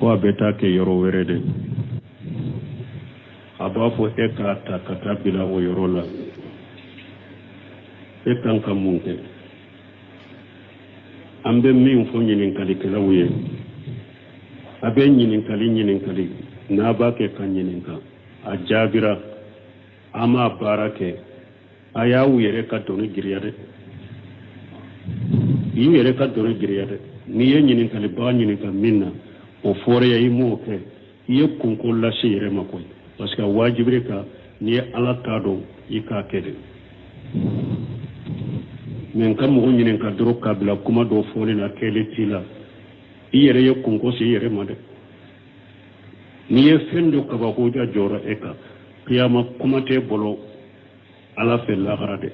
fo a bɛ taa kɛ yɔrɔ wɛrɛ de a b'a fɔ e k'a ta ka taa bila o yɔrɔ la e kan ka mun kɛ an bɛ min fɔ ɲininkalikɛlaw ye a bɛ ɲininkali n'a b'a kɛ ka ɲininka a jaabira an m'a baara kɛ a y'aw yɛrɛ ka dɔnni giriya dɛ i yɛrɛ ka dɔnni giriya dɛ n'i ye ɲininkalibaga ɲininka min na o fɔra i m'o kɛ i ye kunko lase yɛrɛ ma koyi parce que wajibire ka n'i ye ala t'a dɔn i k'a kɛ de mais n ka mɔgɔ ɲininka dɔrɔn k'a bila kuma dɔw fɔli la kɛlen t'i la i yɛrɛ ye kunko se i yɛrɛ ma dɛ n'i ye fɛn dɔ kabakoja jɔra e kan kiyama kuma tɛ bolo ala fɛ lahara dɛ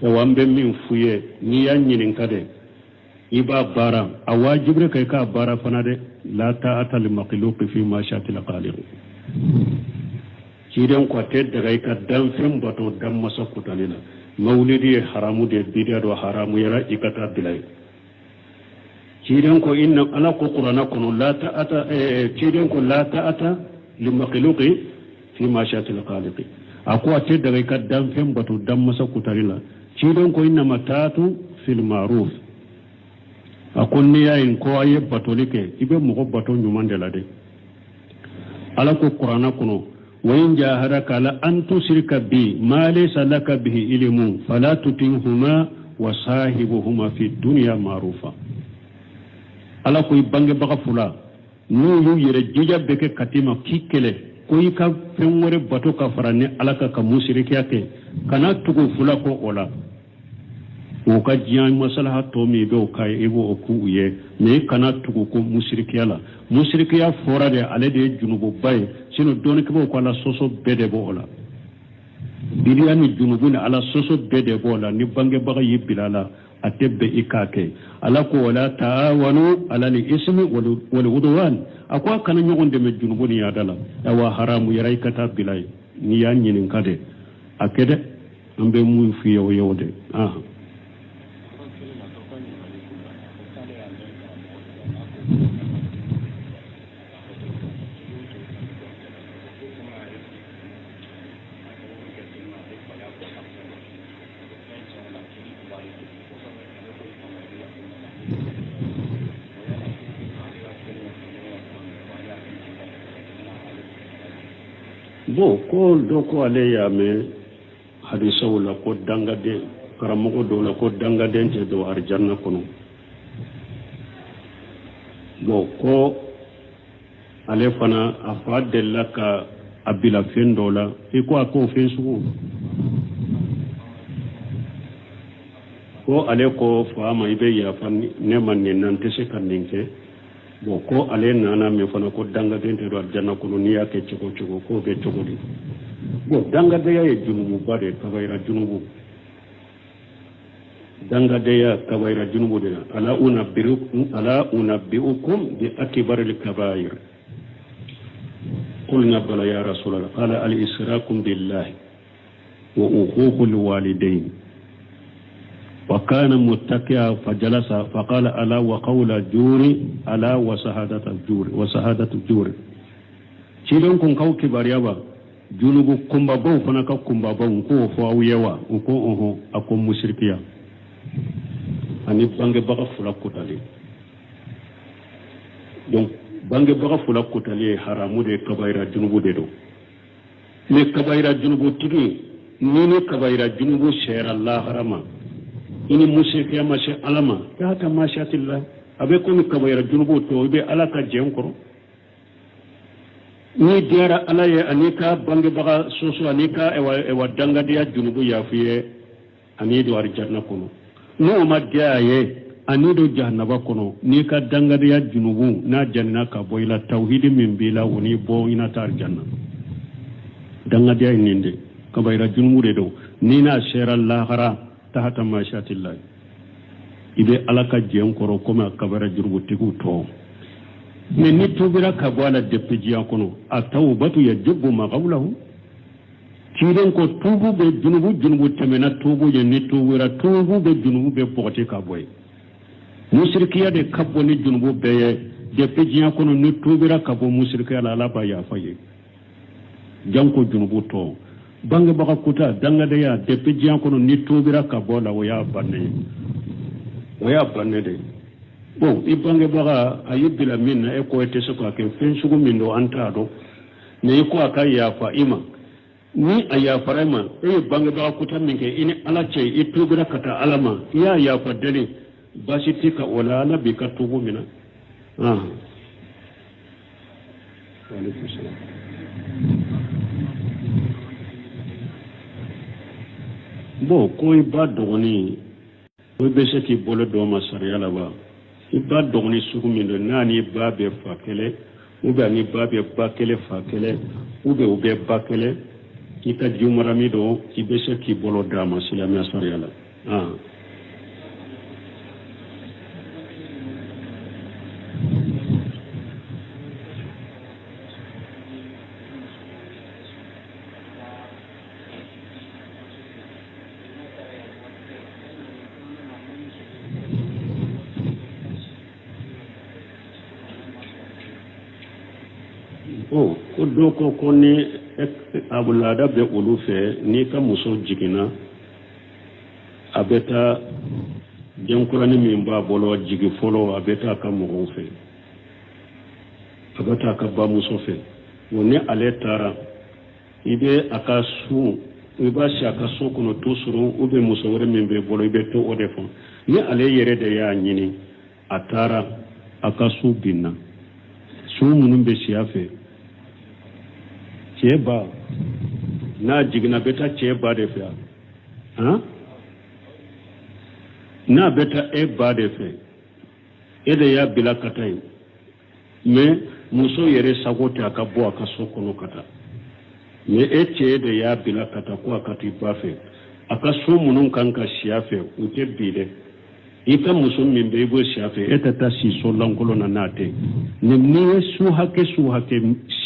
wa an bɛ min f'u ye n'i y'a ɲininka dɛ i b'a baara a wajibire ka i k'a baara fana dɛ la ta'ata li makhluqin fi ma'siyati al-khaliq ciden ko a tɛ daga i ka danfɛn bato dan masa kutali la mawlidi ye haramu de bidiya do haramu yara i ka taa bila ye ciden ko inna ala ko qur'ana kono la ta'ata ciden ko la ta'ata li makhluqin fi ma'siyati al-khaliq a ko a tɛ daga i ka danfɛn bato dan masa kutali la ciden ko inna matatu fil ma'ruf a ko n'i y'a ye ko a ye batoli kɛ i bɛ mɔgɔ bato ɲuman de la de ala ko qur'ana kono wa in jahadaka la an tushrika bi ma laysa laka bihi ilmun fala tutihuma wa sahibuhuma fi dunya ma'rufa ala ko i bangebaga fula n'u y'u yɛrɛ jija bɛ kɛ katima k'i kɛlɛ ko i ka fɛn wɛrɛ bato ka fara ni ala ka ka musirikiya kɛ kana tugu fula ko o la o ka diɲɛ masalaha tɔ min bɛ o ka i b'o k'u ye mais kana tugu ko musirikiya la musirikiya fɔra de ale de ye junububa ye sinon dɔɔnikɛbaw ko ala sɔsɔ bɛɛ de b'o la bidiya ni junubu ni ala sɔsɔ bɛɛ de b'o la ni bangebaga y'i bila la a tɛ bɛn i k'a kɛ ala ko wala ta'awanu ala li ismi wal udwan a ko a kana ɲɔgɔn dɛmɛ junubu ni yada la awa haramu yɛrɛ i ka taa bila ye n'i y'a ɲininka de a kɛ dɛ an bɛ mun f'i ye o ye o de bon ko dɔ ko ale y'a mɛn hadisaw la ko dangaden karamɔgɔ dɔw la ko dangaden tɛ don arijanna kɔnɔ bon ko ale fana a fa delila ka a bila fɛn dɔw la i ko a k'o fɛn sugu ko ale ko fa ma i bɛ yafa ne ma nin na n tɛ se ka nin kɛ bon ko ale nana min fana ko dangaden tɛ don arijanna kɔnɔ n'i y'a kɛ cogo cogo k'o bɛ cogo di bon dangadenya ye junububa de kabayira junubu dangadenya kabayira junubu de la ala unabbi'ukum bi akbaril kabair qulna bala ya rasulallah qala al israkum billahi wa uququl walidayn wa kana muttaqiya fajalasa faqala ala wa qawla juri ala wa sahadatu juri cidon kun kaw kibariya ba junubu kumbabaw fana ka kumbabaw ko fo aw yewa ko ako mushrikiya ani bangebaga fula kotali donc bangebaga fula kotali haramu de kabaira junubu de do mais kabaira junubu tigi ni kabaira junubu shayra Allah harama ini mushrikiya ma sha alama ta ta mashatillah abe ko ni kabaira junubu to be alaka jen koro ni diyara ala ye ani ka bangebaga soso ani ka ewa dangadiya junubu yafiye ani do arjanna kono no ma diaye ani do jahannaba kono ni ka dangadiya junubu na janna ka boyla tauhid min bila woni bo ina tar janna dangadiya ninde kabaira junubu de do ni na shera lahara tahta mashatillah ibe alaka jen koro koma kabaira junubu tigu to mais ni tubira ka bɔ a la depuis diɲɛ kɔnɔ a tawbatu yajibu ma qablahu ciiden ko tuubu bɛ junubu tɛmɛna tuubu ye ni tuubira tuubu bɛ junubu bɛ bɔgɔti ka bɔ ye musirikiya de ka bɔ ni junubu bɛɛ ye depuis diɲɛ kɔnɔ ni tuubira ka bɔ musirikɛya la ala b'a yafa ye janko junubu tɔ bangebaga kuta dangadenya depuis diɲɛ kɔnɔ ni tuubira ka bɔ la o y'a bannen ye o y'a bannen de bon i bangebaga a y'i bila min na e ko e tɛ se k'a kɛ fɛn sugu min don an t'a dɔn mais i ko a ka yafa i ma ni a yafara i ma e ye bangebaga kuta min kɛ i ni ala cɛ i tuubira ka taa ala ma i y'a yafa deli baasi tɛ ka o la ala b'i ka tuubu minɛ bon ko i ba dɔgɔnin o bɛ se k'i bolo dɔ ma sariya la wa i ba dɔgɔnin sugu min don n'a ni ba bɛ fa kɛlɛ ou bien ni ba bɛ ba kɛlɛ fa kɛlɛ ou bien u bɛ ba kɛlɛ i ka jiw mara min don i bɛ se k'i bolo d'a ma silamɛya sariya la ko dɔ ko ni abulada bɛ olu fɛ n'i ka muso jiginna a bɛ taa denkurani min b'a bolo jigi fɔlɔ a bɛ taa a ka mɔgɔw fɛ a bɛ taa a ka bamuso fɛ o ni ale taara i bɛ a ka so i b'a si a ka so kɔnɔ to surun ou bien muso wɛrɛ min bɛ bolo i bɛ to o de fɔ ni ale yɛrɛ de y'a ɲini a taara a ka so binna so minnu bɛ si a fɛ cɛ ba n'a jiginna a bɛ taa cɛ ba de fɛ n'a bɛ taa e ba de fɛ e de y'a bila ka taa yen mais muso yɛrɛ sago tɛ a ka bɔ a ka so kɔnɔ ka taa mais e cɛ de y'a bila ka taa ko a ka t'i ba fɛ a ka so minnu kan ka si a fɛ u tɛ bi dɛ i ka muso min bɛ i b'o si a fɛ e tɛ taa si so lankolon na n'a tɛ n'i ye su hakɛ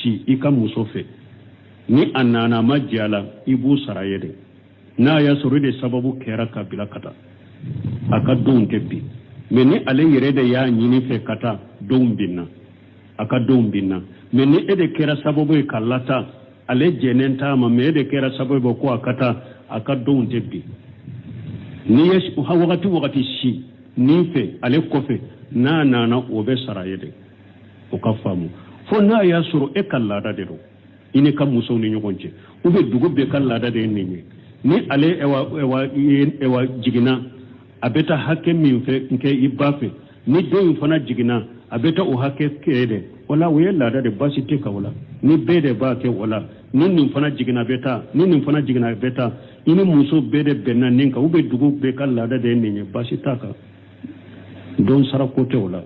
si i ka muso fɛ ni a nana ma diya la i b'u sara ye dɛ n'a y'a sɔrɔ de sababu kɛra ka bila ka taa a ka denw tɛ bi mais ni ale yɛrɛ de y'a ɲini fɛ ka taa denw binna a ka denw binna mais ni e de kɛra sababu ye ka lataa ale jɛnen t'a ma mais e de kɛra sababu ye ko a ka taa a ka denw tɛ bi n'i ye wagati si nin fɛ ale kɔfɛ n'a nana o bɛ sara ye dɛ o ka faamu fo n'a y'a sɔrɔ e ka laada de don i ni ka musow ni ɲɔgɔn cɛ ou bien dugu bɛɛ ka laada de ye nin ye ni ale jiginna a bɛ taa hakɛ min fɛ kɛ i ba fɛ ni den in fana jiginna a bɛ taa o hakɛ kɛ dɛ wala o ye laada de baasi tɛ ka o la ni bɛɛ de b'a kɛ o la ni nin fana jiginna a bɛ taa ni nin fana jiginna a bɛ taa i ni muso bɛɛ de bɛnna nin kan ou bien dugu bɛɛ ka laada de ye nin ye baasi t'a kan don sara ko tɛ o la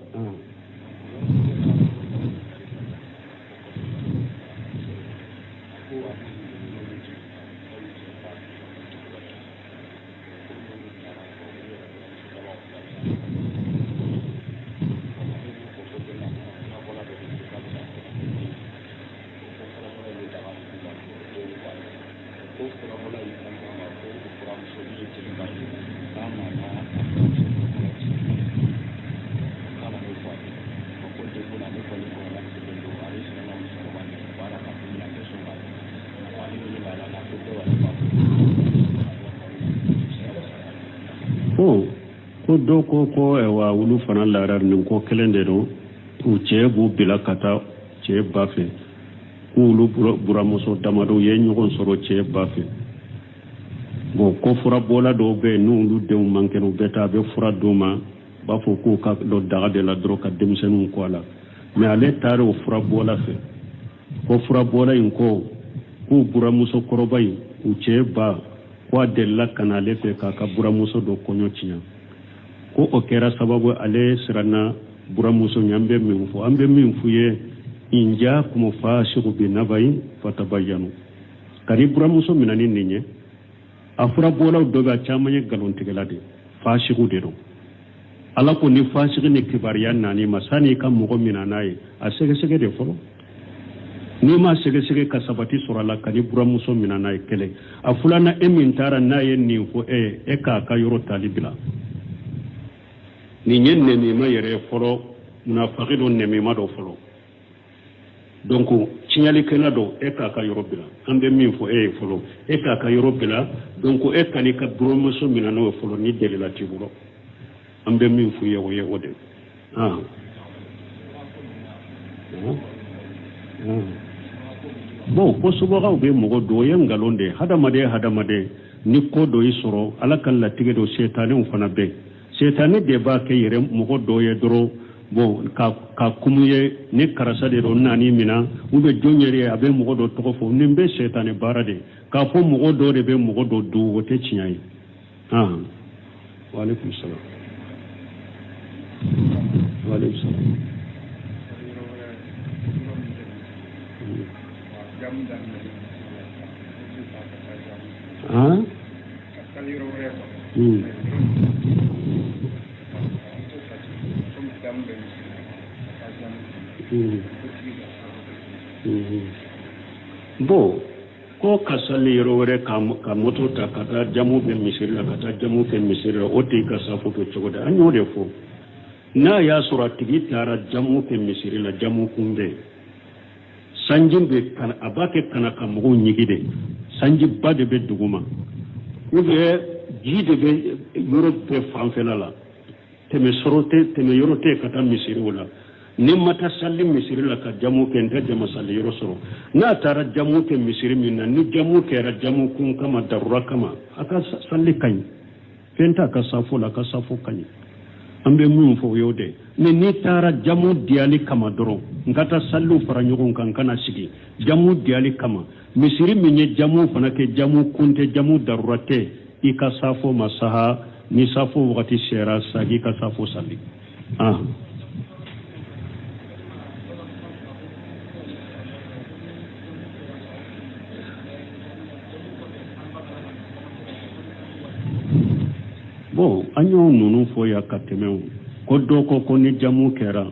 ko dɔ ko olu fana lara nin ko kelen de don u cɛ b'u bila ka taa cɛ ba fɛ k'olu buramuso damadɔ ye ɲɔgɔn sɔrɔ cɛ ba fɛ bon ko furabɔla dɔw bɛ yen n'olu denw man kɛnɛ u bɛ taa a bɛ fura d'u ma b'a fɔ k'u ka dɔ daga de la dɔrɔn ka denmisɛnninw kɔ a la mais ale taara o furabɔla fɛ ko furabɔla in ko k'u buramuso kɔrɔba in u cɛ ba ko a delila ka na ale fɛ k'a ka buramuso dɔ kɔɲɔ tiɲɛ ko o kɛra sababu ale siranna buramuso ɲɛ an bɛ min f'u ye in jaakum faasiqun binaba'in fatabayyanu kari buramuso minɛ ni nin ye a furabɔlaw dɔ bɛ a caman ye nkalontigɛla de faasiqu de don ala ko ni faasiqi ni kibariya nani ma sani ka mɔgɔ minɛ n'a ye a sɛgɛsɛgɛ de fɔlɔ n'i ma sɛgɛsɛgɛ ka sabati sɔrɔ a la ka ni buramuso minɛ n'a ye kɛlɛ a filanan e min taara n'a ye nin fɔ e k'a ka yɔrɔ tali bila nin ye nɛnima yɛrɛ fɔlɔ munafaqi do nemima do folo donc tiñali kena do e ka ka yoro bila ambe min fo e folo e ka ka yoro bila donc e kani ka bromoso mina no folo ni delila tibulo ambe min fo yewo yewo de bon ko subagaw be mogo do ye ngalonde hadamade ni ko do yi soro ala kan latige do setane fana be setane de ba ke yere mogo do ye doro bon ka kumuye ni karasa de do nani mina ube jonyere abe mogo do to fo nimbe setane barade ka fo mogo do de be mogo do du wote chinyai wa alaikum salam wa alaikum salam Bo ko kasali yoro ka moto ta kata jamu be misiri la kata jamu ke misiri la oti ka safo ke chogoda anyo de fo na ya sura tigi tara jamu ke misiri la jamu kunde sanjin be kan abake kana ka mugo nyigide sanji bade be duguma ube jide be yoro be fanfela la teme sorote teme yorote kata misiri wala ni mata salli misiri la ka jamu ke nda jama salli yoro soro na tara jamu ke misiri minna ni jamu ke ra jamu kun kama darura kama aka salli kany fenta ka safo la ka safo kany ambe mun fo yode ni tara jamu diali kama doro ngata sallu fara nyogon kan kana sigi jamu diali kama misiri minye jamu fana ke jamu kunte jamu darurate ika safo masaha ni safo wakati shera sagi ka safo salli bon anyo nunu fo ya katemeu ko do ko ni jamu kera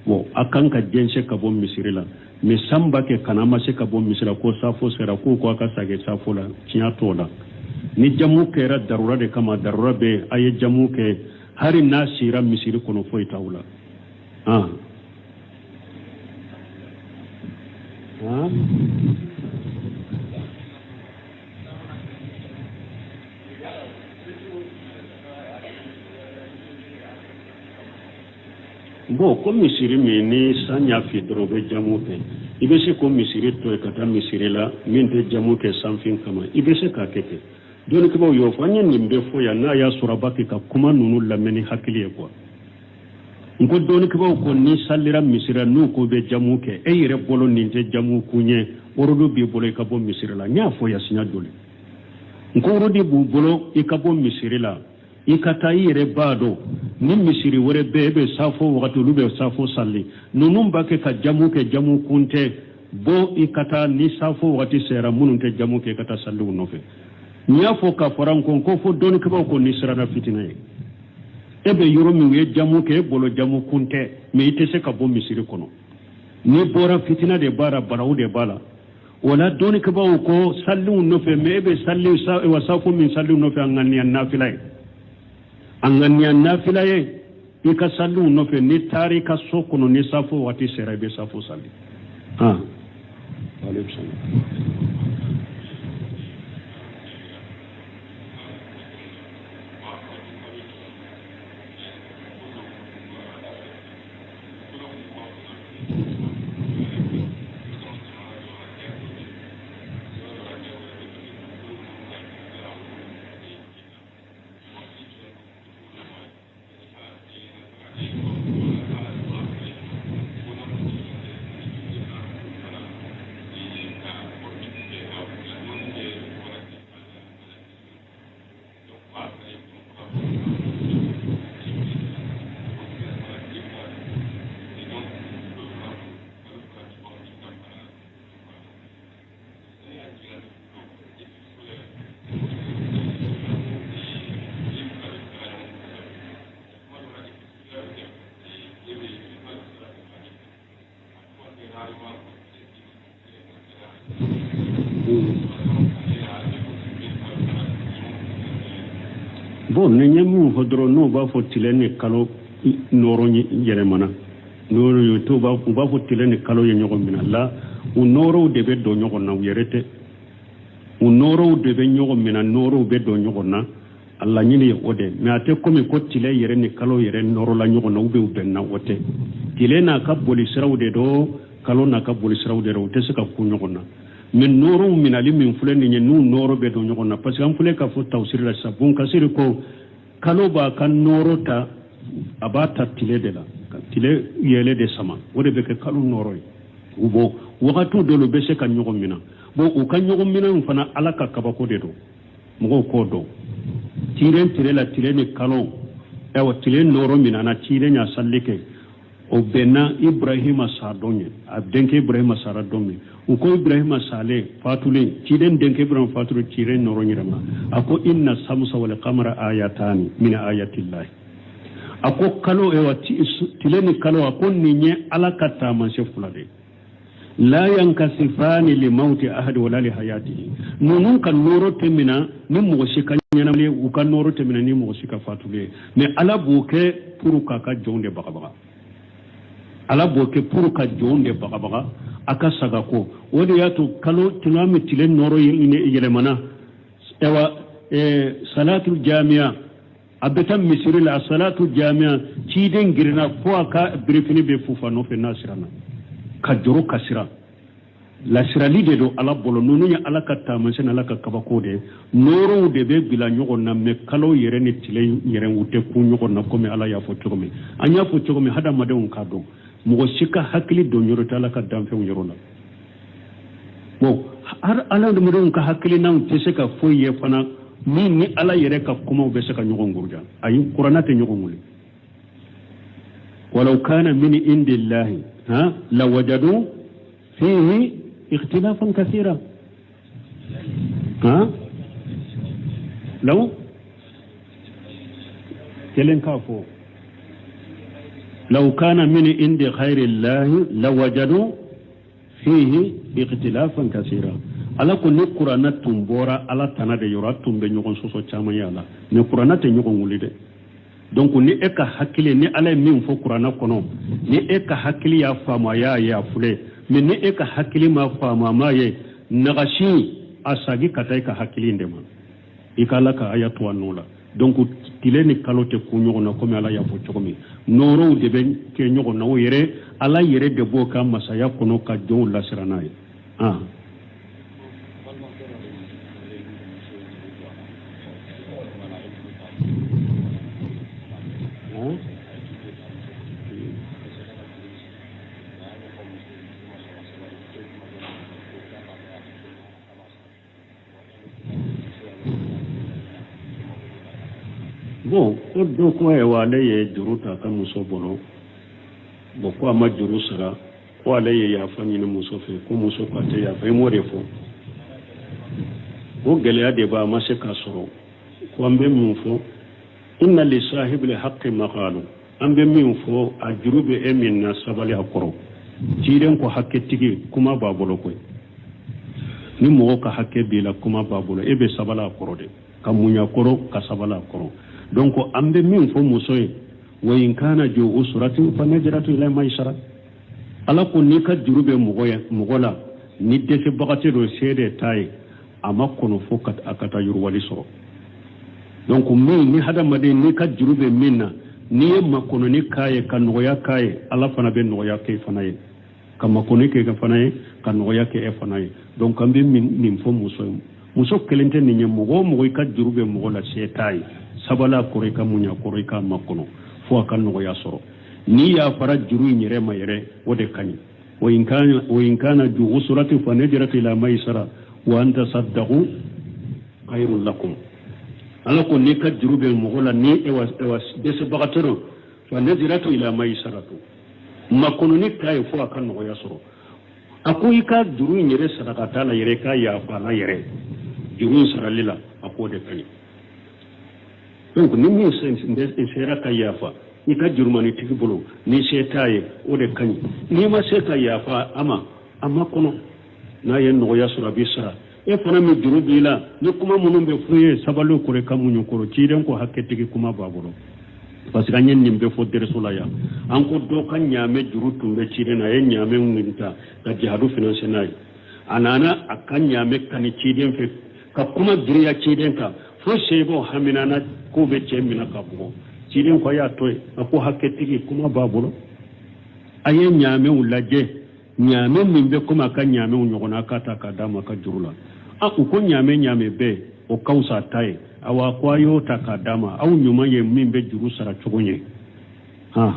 bon akan ka jense ka bon misirila me samba ke kanama se ka bon misira ko safo sera ko aka sage safo la tiya tola ni jamu kera darura de kama darura be aye jamu ke hari nasira misiri kono fo itawula bon ko misiri mi ni sanya fi drobe jamu ke ibese ko misiri to kata misiri la minte jamu ke sanfin kama ibese ka keke doni ko yo fanya nimbe fo ya na ya surabaki ka kuma nunu lameni hakili ko ngo doni ko ni sallira misira nu ko be jamu ke e yire bolo ninte jamu kunye orodo bi bolo ka bo misiri la nya fo ya sinya dole ngo orodi bu bolo e ka bo misiri la ikata yire bado ni misiri wore bebe safo wakati lube safo salli nunum bake ka jamu ke jamu kunte bo ikata ni safo wakati sera mununte jamu ke kata salli unofe nyafo ka faranko ko fo doni kaba ko ni sirana fitina ye ebe yoro mi we jamu ke bolo jamu kunte me itese ka bo misiri kono ni bora fitina de bara barawu de bala wala doni kaba ko salli unofe me ebe salli wa safo min salli unofe angani nafila anganya nafila ye ika sallu no fe ni tari ka sokono ni safo wati serabe safo salli alaykum salam bon ne nyemu hodro no ba fo tilene kalo noro yere mana noro yo to ba fo tilene kalo ye nyogo min Allah o noro de be do nyogo na yerete o noro de be nyogo min noro be do nyogo na Allah nyini ode me ate komi ko tile yere ni kalo yere noro la nyogo na ube na wote tile na ka boli srawde do kalo na ka boli srawde do te se ka ku nyogo na min noro min ali min fulani ni nu noro be do nyogo na parce que am fule ka fo tawsir la sabun ka sir ko kalo ba kan noro ta abata tile de la tile yele de sama wode be ke kalo noro ubo wakatu dolo be se kan nyogo mina bo o kan nyogo mina fana alaka kabako de do mo ko do tire la tire ni kalo ewa tire noro mina na tire nya sallike o benna Ibrahima sadonye abdenke Ibrahima saradonye uko Ibrahima sale fatule tire denke Ibrahima fatule tire noro nyirama ako inna samsa wal qamara ayatani min ayatillah ako kalo ewa tire ni kalo ako ninye alakata manse fulade la yankasifani li mauti ahad wala li hayatihi nunun kan noro temina ni moshika nyamle u kan noro temina ni moshika fatule mais ala boke pour ka jonde bagabaga ala boke pour ka jonde bagabaga aka sagako wodi yato kalo tilami tilen noro yele mana ewa salatul jamia abetam misri la salatul jamia ciden girna ko aka brefini be fufa no fe nasirana kajoro kasira la sirali de do ala bolo nonu ya ala katta mansen ala ka kabako de noro de be bila nyogo na me kalo yere ni tile yere wute ku nyogo na ko me ala ya fo togo me anya fo togo me hada made on kado mo shika hakili do nyoro tala ka damfe nyoro na bo har ala do mo ka hakili na tese ka fo ye fana ni ala yere ka kuma be se ka nyogo ngurja ayi qur'anate nyogo ngule walau kana min indillahi لوجدوا فيه اختلافا كثيرا لو كافو لو كان من عند خير الله لوجدوا فيه اختلافا كثيرا ala ko ni qur'ana tumbora ala tanade yora tumbe nyogon soso chama yala ni qur'ana te nyogon wulide donc ni e ka hakili ni ala min fo qur'ana kono ni e ka hakili ya fama ya fule mais ni e ka hakili ma fama ma ye nagashi asagi katai ka hakili ndema ikala ka ayatu anula donc tile ni kalote kunyo na komi ala ya fo chokomi noro de ben ke nyogo na yere ala yere de boka masaya kono ka jon la siranai bon do ko e wale ye juruta ka muso bolo bo ko ama juru sara wale ye ya fani ni muso fe ko muso ko te ya fe mo refo o gele ade ba ma se ka soro ko ambe mu fo inna li sahibil haqqi maqalu ambe min fo a jurube e min na sabali akoro tiren ko hakke tigi kuma ba bolo ko ni mo ka hakke bila kuma ba bolo e be sabala akoro de kamunya koro ka sabala akoro donc ambe min fo musoy wa in kana ju usratin fa najratu ila maisara ala ko ni ka jurube mugola ni dese bagate do sede tay amakono fo kat akata yurwali so donc min ni hada made ni ka jurube minna ni makono ni kaye kan noya kaye ala fana be noya ke fanaye kama kono ke ga fanaye kan noya ke e fanaye donc ambe min fo muso kelente ni nyamugo mugo ka jurube mugola setay sabala kore ka munya kore ka makono fo kan no ya soro ni ya fara juru nyere mayere wode kani wa in kana ju usrati fa najrat ila maisara wa anta saddaqu khairul lakum ala ko ni ka juru be mogola ni e was dese bagatoro fa najrat ila maisaratu makono ni kay fo kan no ya soro akoy ka juru nyere sadaka tala yere ka ya fa na yere juru saralila akode kani donc ni mi sera ka yafa ni ka jurmani tigi bolo ni setaye o de kani ni ma seta yafa ama kono na yen no ya sura bisa e fana mi jurubila ni kuma munun be fuye sabalo kore kamunyu koro tiren ko hakke tigi kuma baburo parce que anyen nimbe fo deresolaya anko do kan nyame juru tumbe cide na yen nyame nginta ka jihadu finance nay anana akan nyame kan ciden fe ka kuma giriya ciden ka fo sebo haminana ko be cemina ka bo ciden ko ya toy ko hakketigi kuma babulo ayen nyame ulaje nyame mimbe kuma kan nyame nyogona kata ka dama ka jurula aku ko nyame be o kausa tai awa kwayo takadama au nyuma ye mimbe juru sara chogonye ha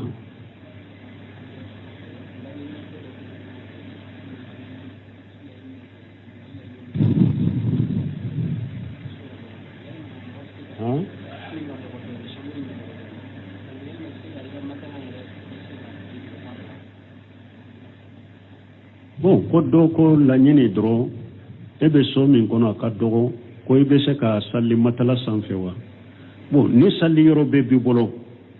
bon ko do ko la nyini dro ebe so min kono ka dogo ko ibe se ka salli matala sanfewa bon ni salli yoro be bi bolo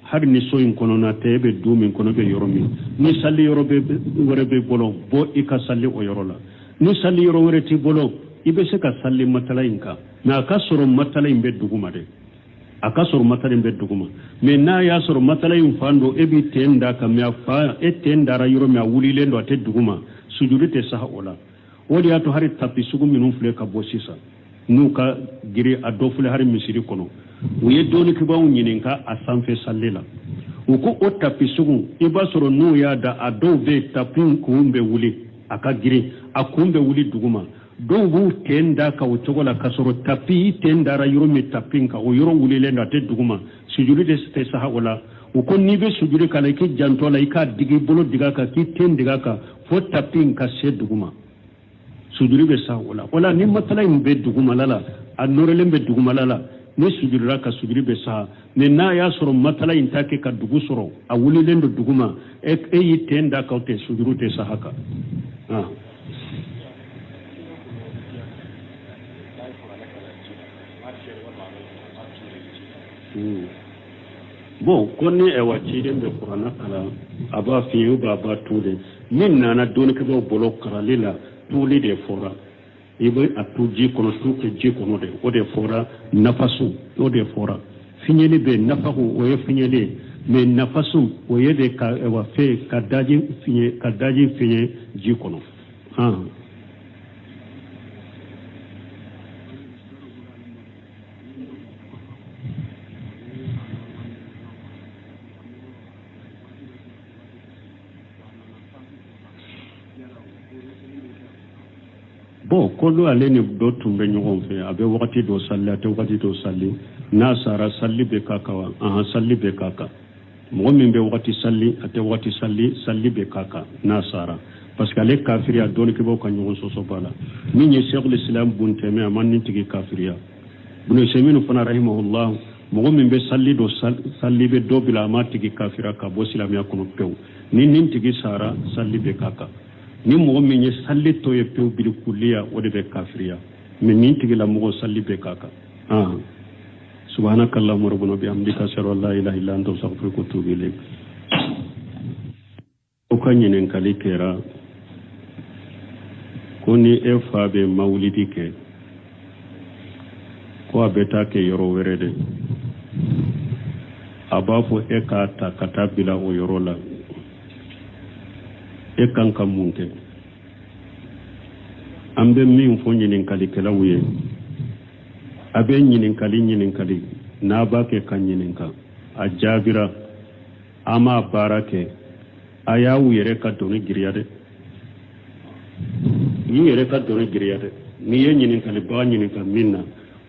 har ni so in kono na tebe du min kono be yoro min ni salli yoro be wore be bolo bo ika salli o yoro la ni salli yoro wore ti bolo ibe se ka salli matala inka na ka soro matala imbe duguma de aka soro matala imbe duguma me na ya soro matala in fando ebi tenda ka me fa e tenda ra yoro me wuli lendo ate duguma sujudite saha ola wodi ato hari tapi sugu minun fle ka bosisa nuka giri adofule hari misiri kono uye doni kibawu nyininka asanfe sallela uko o tapi sugu iba soro nu ya da adove tapin kumbe wuli aka giri akumbe wuli duguma do bu tenda ka utogola kasoro tapi tenda ra yoro mi tapin ka o yoro wuli lenda te duguma sujudite te saha ola uko nibe sujudi kala ki jantola ika digi bolo diga ka ki ten diga ka fo tapin ka se duguma sujudi be sa wala ni matala imbe duguma lala anorele imbe duguma lala ni sujudi raka sujudi be sa ne na ya soro matala intake ka dugu soro a wuli lendo duguma e yi tenda ka te sujudi te sa haka bon konni e wacide be qur'ana kala aba fiyu baba tude min nana doni ke bo bolo karalila tuli de fora ibe atuji kono suke ji kono de o de fora nafasu o de fora finyeli be nafahu o ye finyeli me nafasu o ye de ka e wa fe kadaji finye ji kono bon kolo ale ni do tumbe nyogon fe abe wakati do salli ate wakati do salli na sara salli be kaka wa salli be kaka mo min be wakati salli ate wakati salli be kaka na sara parce que ale kafiria don ke bo kan nyogon so bala min ye cheikhul islam bun teme amanni tigi kafiria bun seminu fana rahimahullah mo min be salli do salli be do bila ma tigi kafira ka bo islamia kono pew nin tigi sara salli be kaka ni mo min ye salli to ye pew bil kulliya o de be kafiriya min nin tigi la mo salli be kaka subhanakallahumma rabbana bihamdika ashhadu an la ilaha illa anta astaghfiruka wa atubu ilayk o kanyenen kali kera koni e fabe maulidi ke ko abeta ke yoro werede abafo e ka ta katabila o yoro la e kanka munte ambe min fo nyinin kali kala wuye abe nyinin kali na ba ke kan nyinin ka ajabira ama barake aya wuyere ka doni giriyade ni yere ka doni giriyade ni ye nyinin kali ba nyinin ka minna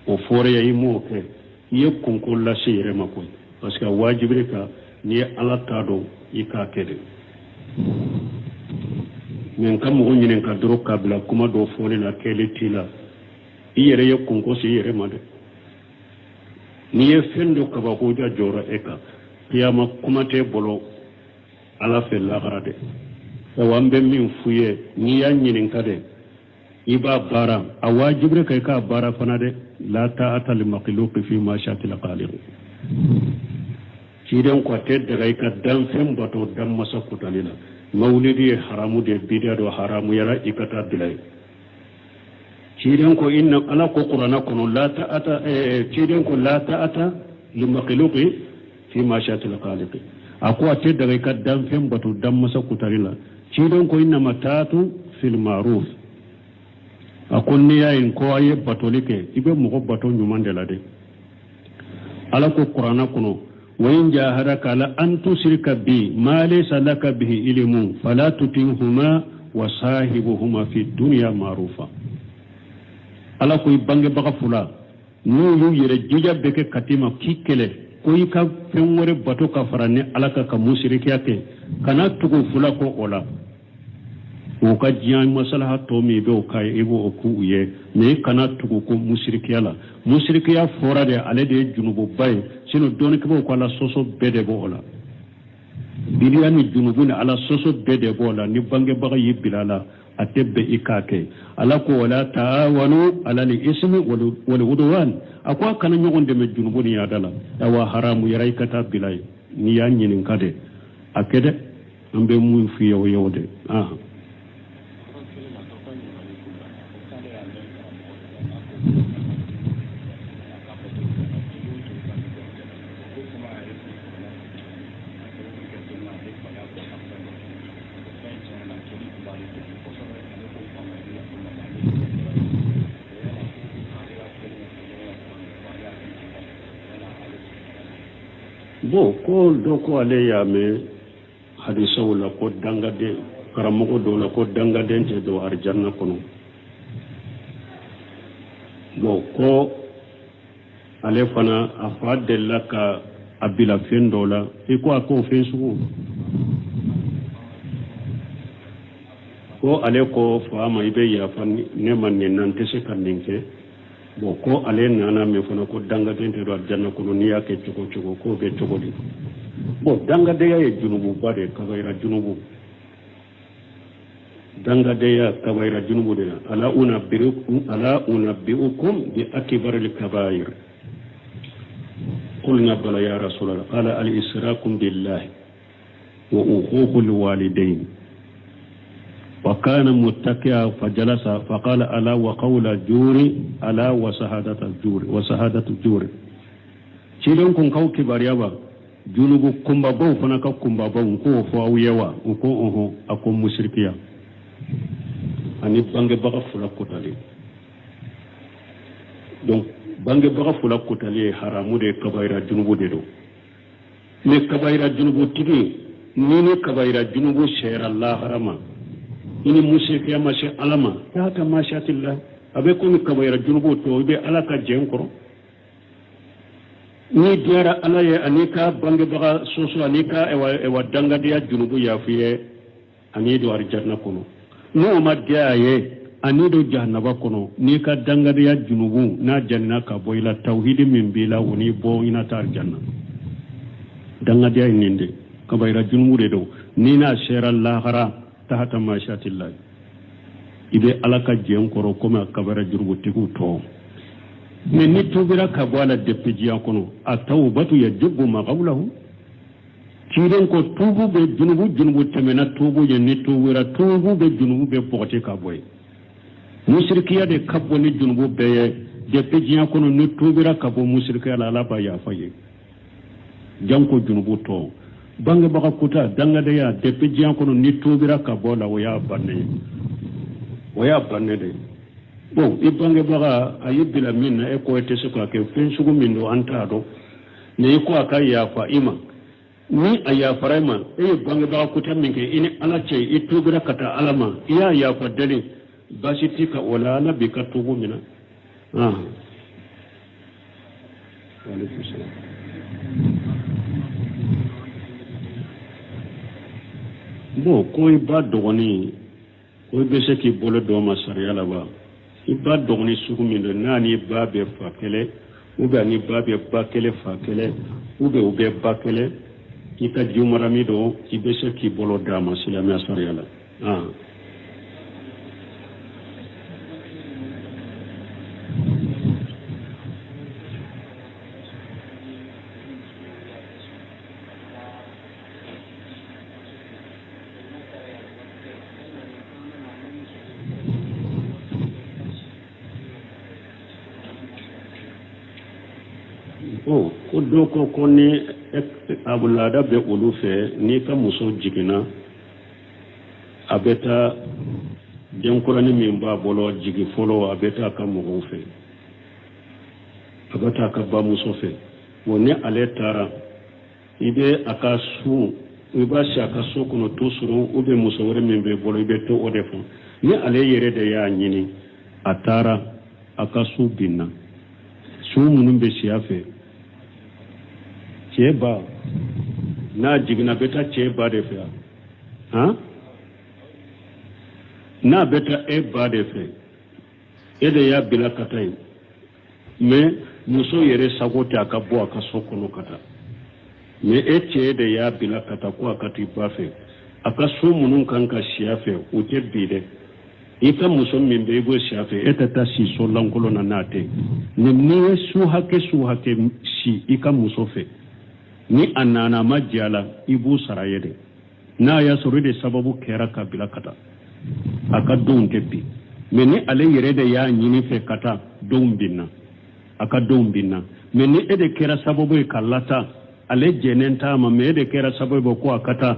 o fore ya imo ke ye kunkul la shire mako parce que wajibire ka ni ala tado ika kede men kam mo nyinen ka doro kabla kuma do fone na kele tila iyere ye kunko si yere made ni ye fendo ka ba ko ja jora eka kiyama kuma te bolo ala fe la garade e wambe min fuye ni ya nyinen ka de iba bara awajibre kay ka bara fanade la ta'ata li makhluq fi ma shatil khaliq ciiden ko tedde kay ka dan fem bato dam masakutalila maulidi haramu de bidia do haramu yara ikata bilay ciiden ko inna ala ko qur'ana kono la ta'ata ciiden ko la ta'ata li makhluqi fi mashiatil khaliq akwa te daga ka dan fen batu dan masa kutarila ci don ko inna matatu fil ma'ruf akon ne yayin ko aye batolike ibe mo bato nyumande la de ala ko qur'ana kuno wa in jahadaka la an tusrika bi ma laysa laka bihi ilmun fala tutinhuma wa sahibuhuma fi dunya ma'rufa ala ko bange baga fula no yu yere jija beke katima kikele ko ka fen wore bato ka farane ala ka musrikiya ke kana tugo fula ko ola o ka jiyan masalaha to mi be o kai ebo o ku ye ne kana tugo ko musrikiya fora de ale de junubu bay sino don ko ko ala soso bede bo ola biliyani junubu ne ala soso bede bo ola ni bange baga yibilala atebbe ikake ala ko wala taawanu ala li ismi wal udwan akwa kana nyogonde me junubu ni yadala dawa haramu yaray kata bilay ni ya nyinin kade akede ambe mu fi yow yowde bo ko do ko ale ya me hadisa wala ko dangade karamogo do la ko dangade te do arjanna kono bo ko ale fana afade laka abila fendola e ko ako fesu ko ale ko fama ibe ya fan ne man ne nan te se kandinke bo ko ale nana me fana ko dangade te do arjanna kono ni yake choko ko be choko di bo dangade ya junubu bare kabaira junubu dangade ya kabaira junubu de ala unabbiukum bi akbaril kabair قلنا بلى يا رسول الله قال الإشراك بالله وعقوق الوالدين وكان متكئا فجلس فقال ألا وقول الجور ألا وشهادة الجور شيلون كون كاو كبار يابا جنوب كومبابو فنكا كومبابو كو فاو يوا كو أكو مشركيا أني بانغ بغا فلا كوتالي donc bange baga fula kotali haramu de kabaira junubu de do ne kabaira junubu tigi ni kabaira junubu shayra Allah harama ini mushriki ya mashi alama ta ta mashatillah abe ko ni kabaira junubu to be alaka jenkoro ni diara alaye anika bange baga soso anika ewa danga dia junubu ya fiye ani do arjanna kono no ma diaye anido jahannaba kono ni ka dangariya junubu na janna ka boyla tauhidi min bila woni bo ina tar janna dangariya ninde ka bayra junubu de do ni na shera lahara tahta mashatillah ide alaka jen koro koma ka bayra junubu tiku to men ni tubira ka bola depijiya kono atawbatu yajibu ma qawlahu kiren ko tubu be junubu temena tubu ye ni tubira tubu be junubu be pote ka boy musrikiya de kabbo ni junubu beye de pejiya kono ni tubira kabo musrikiya la ba ya faye janko junubu to bange baka kuta danga de ya de pejiya kono ni tubira kabo la waya banne de bon e bange baka ayibila minna e ko ete suka ke fen sugu mindo anta do ne ko aka ya fa ima ni aya farama e bange baka kuta minke ini alace e tubira kata alama ya fa dale basitika wala na bika tubu mina alaikum salam bo ko iba dogoni ko be se ki bolo do ma sariya la ba iba dogoni sugu min do nani ba be fa kele u be ni ba be ba kele fa kele u be ba kele ita jumara mi do ibe se ki bolo da ma sila sariya la ko do ko ni abulada be olu fe ni ka muso jigina abeta jankurani min ba bolo jigi folo abeta ka mugo fe abeta ka ba muso fe woni ale tara ibe aka su iba shaka so kono to suru ube muso wore min be bolo ibe to ode fo ni ale yere de ya nyini atara aka su binna su munun be siafe cheba na jigina beta cheba de fe ha na beta e ba de fe e de ya bila katai me muso yere sagota aka bo aka so kono kata me e de ya bila kata ko aka ti ba fe aka su munun kanka siafe o te bide ita muso min be go siafe eta ta si so lankolo na nate ne su hake si ika muso fe ni annana majala ibu sarayede na ya suru de sababu kera kabila kata aka don tebi me ni ale yere de ya nyini fe kata don binna aka don binna me ni ede kera sababu kalata ale jenenta ma me ede kera sababu ko akata